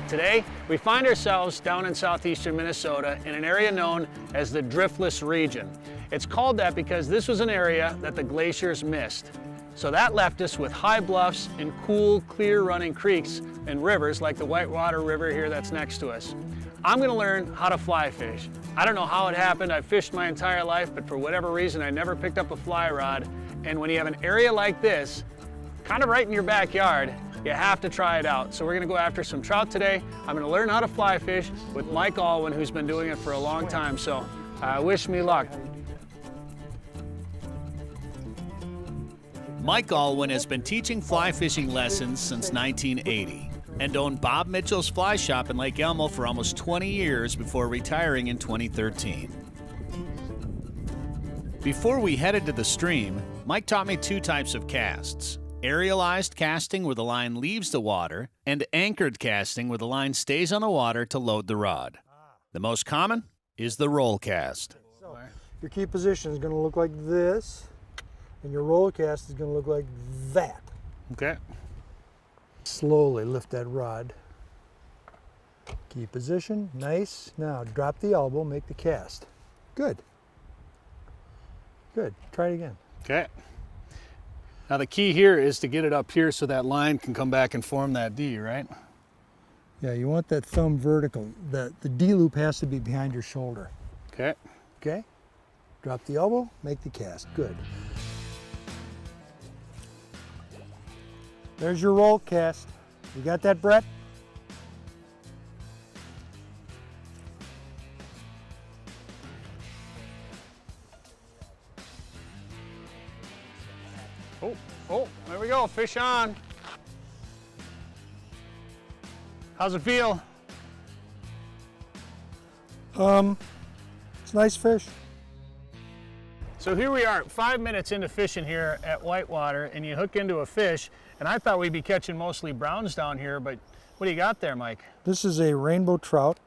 Today, we find ourselves down in southeastern Minnesota in an area known as the Driftless region. It's called that because this was an area that the glaciers missed. So that left us with high bluffs and cool, clear running creeks and rivers like the Whitewater River here that's next to us. I'm gonna learn how to fly fish. I don't know how it happened. I've fished my entire life, but for whatever reason, I never picked up a fly rod. And when you have an area like this, kind of right in your backyard, you have to try it out. So we're gonna go after some trout today. I'm gonna learn how to fly fish with Mike Alwyn, who's been doing it for a long time. So wish me luck. Mike Alwyn has been teaching fly fishing lessons since 1980 and owned Bob Mitchell's Fly Shop in Lake Elmo for almost 20 years before retiring in 2013. Before we headed to the stream, Mike taught me two types of casts: aerialized casting where the line leaves the water, and anchored casting where the line stays on the water to load the rod. The most common is the roll cast. So your key position is going to look like this, and your roll cast is going to look like that. Okay. Slowly lift that rod. Key position, nice. Now drop the elbow, make the cast. Good. Good. Try it again. Okay. Now the key here is to get it up here so that line can come back and form that D, right? Yeah, you want that thumb vertical. The D loop has to be behind your shoulder. Okay. Okay? Drop the elbow, make the cast. Good. There's your roll cast. You got that, Brett? Oh, there we go, fish on. How's it feel? It's a nice fish. So here we are, 5 minutes into fishing here at Whitewater, and you hook into a fish, and I thought we'd be catching mostly browns down here, but what do you got there, Mike? This is a rainbow trout.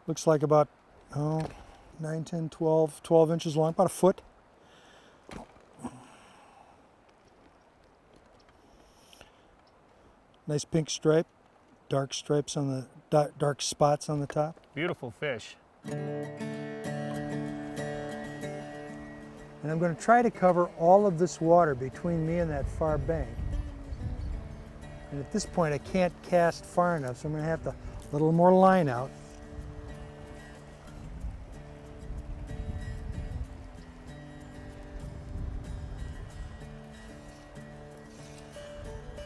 Looks like about, 9, 10, 12 inches long, about a foot. Nice pink stripe, dark stripes on the, dark spots on the top. Beautiful fish. And I'm going to try to cover all of this water between me and that far bank. And at this point I can't cast far enough, so I'm going to have to let a little more line out.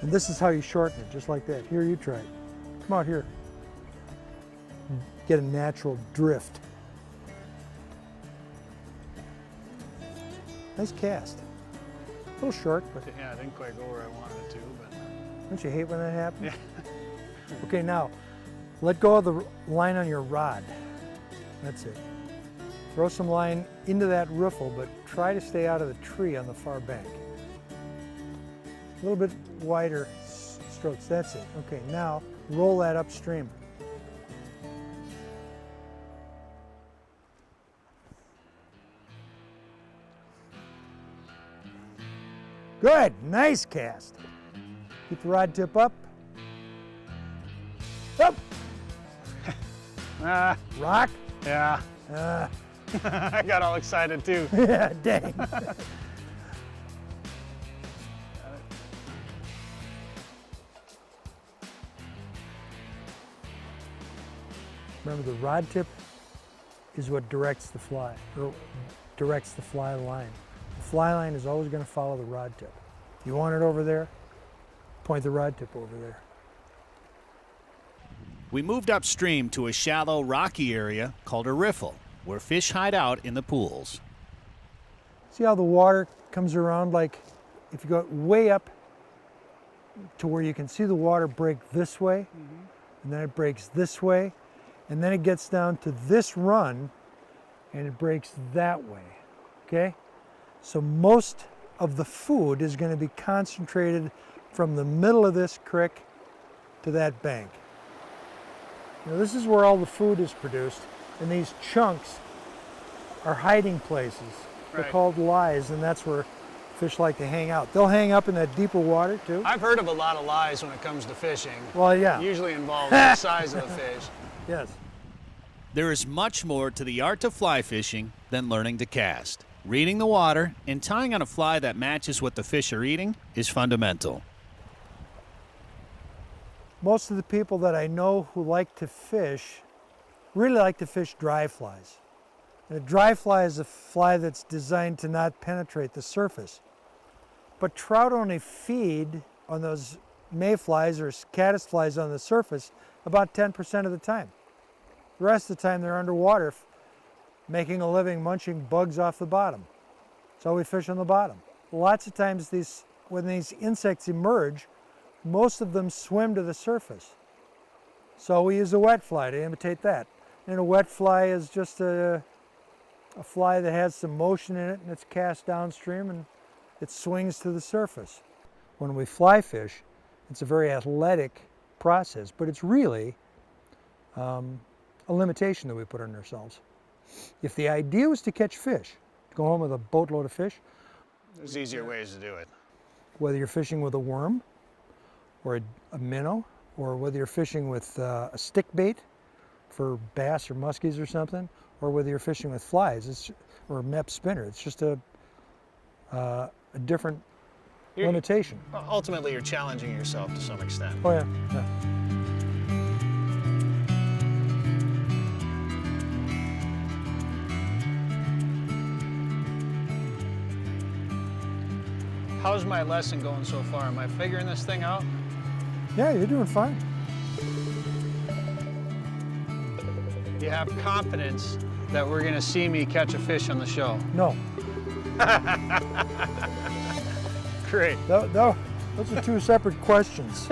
And this is how you shorten it, just like that. Here, you try it. Come out here. Get a natural drift. Nice cast. A little short, but Yeah, I didn't quite go where I wanted it to, but... don't you hate when that happens? Yeah. Okay, now, let go of the line on your rod. That's it. Throw some line into that riffle, but try to stay out of the tree on the far bank. A little bit wider strokes, that's it. Okay, now roll that upstream. Good, nice cast. Keep the rod tip up. Up. Rock. Yeah. I got all excited too. Yeah, dang. Remember, the rod tip is what directs the fly, or directs the fly line. The fly line is always going to follow the rod tip. If you want it over there, point the rod tip over there. We moved upstream to a shallow, rocky area called a riffle, where fish hide out in the pools. See how the water comes around, like if you go way up to where you can see the water break this way, and then it breaks this way, and then it gets down to this run, and it breaks that way, okay? So most of the food is going to be concentrated from the middle of this creek to that bank. Now, this is where all the food is produced, and these chunks are hiding places. They're Right. called lies, and that's where Fish like to hang out. They'll hang up in that deeper water too. I've heard of a lot of lies when it comes to fishing. Well, yeah. It usually involves the size of the fish. Yes. There is much more to the art of fly fishing than learning to cast. Reading the water and tying on a fly that matches what the fish are eating is fundamental. Most of the people that I know who like to fish really like to fish dry flies. And a dry fly is a fly that's designed to not penetrate the surface. But trout only feed on those mayflies or caddisflies on the surface about 10% of the time. The rest of the time they're underwater making a living munching bugs off the bottom. So we fish on the bottom. Lots of times when these insects emerge, most of them swim to the surface. So we use a wet fly to imitate that. And a wet fly is just a fly that has some motion in it and it's cast downstream and it swings to the surface. When we fly fish, it's a very athletic process, but it's really a limitation that we put on ourselves. If the idea was to catch fish, to go home with a boatload of fish, There's easier ways to do it. whether you're fishing with a worm or a minnow, or whether you're fishing with a stick bait for bass or muskies or something, or whether you're fishing with flies or a Mepps spinner, it's just a different limitation. Ultimately, you're challenging yourself to some extent. Oh yeah, yeah. How's my lesson going so far? Am I figuring this thing out? Yeah, you're doing fine. You have confidence that we're gonna see me catch a fish on the show? No, Great. those are two separate questions.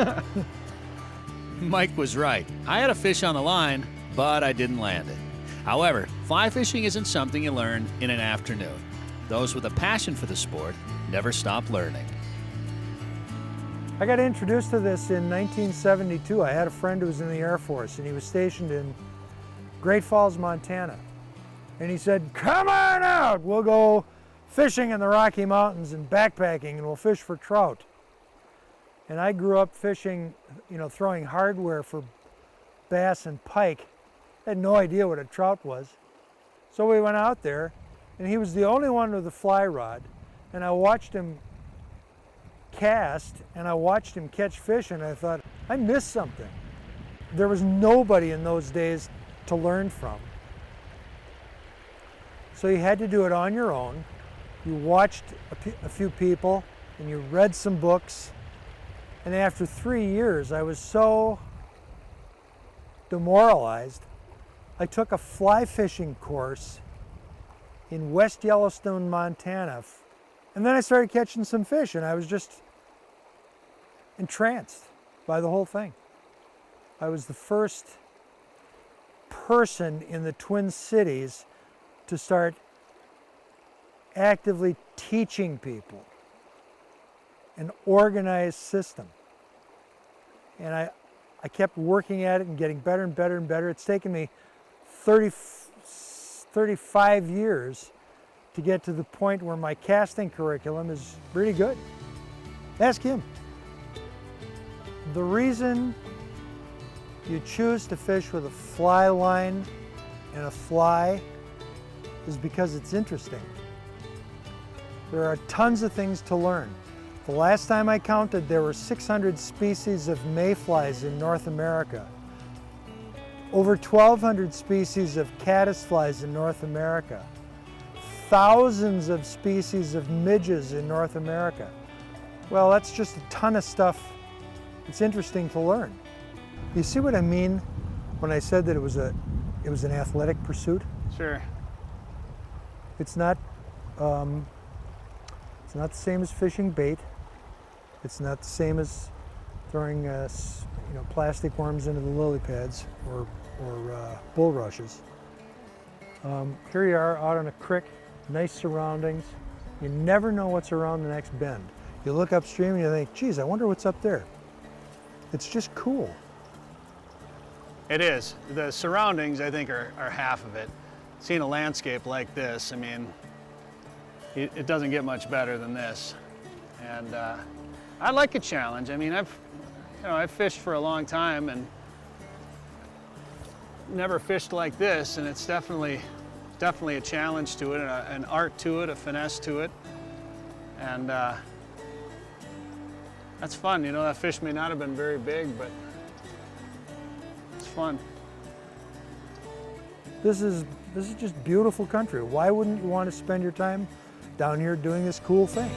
Mike was right. I had a fish on the line, but I didn't land it. However, fly fishing isn't something you learn in an afternoon. Those with a passion for the sport never stop learning. I got introduced to this in 1972. I had a friend who was in the Air Force and he was stationed in Great Falls, Montana. And he said, come on out, we'll go fishing in the Rocky Mountains and backpacking and we'll fish for trout. And I grew up fishing, throwing hardware for bass and pike. I had no idea what a trout was. So we went out there and he was the only one with a fly rod. And I watched him cast and I watched him catch fish and I thought, I missed something. There was nobody in those days to learn from. So you had to do it on your own. You watched a few people and you read some books. And after 3 years, I was so demoralized. I took a fly fishing course in West Yellowstone, Montana. And then I started catching some fish and I was just entranced by the whole thing. I was the first person in the Twin Cities to start actively teaching people an organized system. And I kept working at it and getting better and better and better. It's taken me 35 years to get to the point where my casting curriculum is really good. Ask him. The reason you choose to fish with a fly line and a fly is because it's interesting. There are tons of things to learn. The last time I counted, there were 600 species of mayflies in North America. Over 1,200 species of caddisflies in North America. Thousands of species of midges in North America. Well, that's just a ton of stuff. It's interesting to learn. You see what I mean when I said that it was an athletic pursuit? Sure. It's not the same as fishing bait. It's not the same as throwing plastic worms into the lily pads or bulrushes. Here you are out on a creek, nice surroundings. You never know what's around the next bend. You look upstream and you think, geez, I wonder what's up there. It's just cool. It is. The surroundings, I think, are half of it. Seeing a landscape like this, I mean, it doesn't get much better than this. And I like a challenge. I mean, I've fished for a long time and never fished like this, and it's definitely a challenge to it, an art to it, a finesse to it. And that's fun. You know, that fish may not have been very big, but it's fun. This is just beautiful country. Why wouldn't you want to spend your time down here doing this cool thing?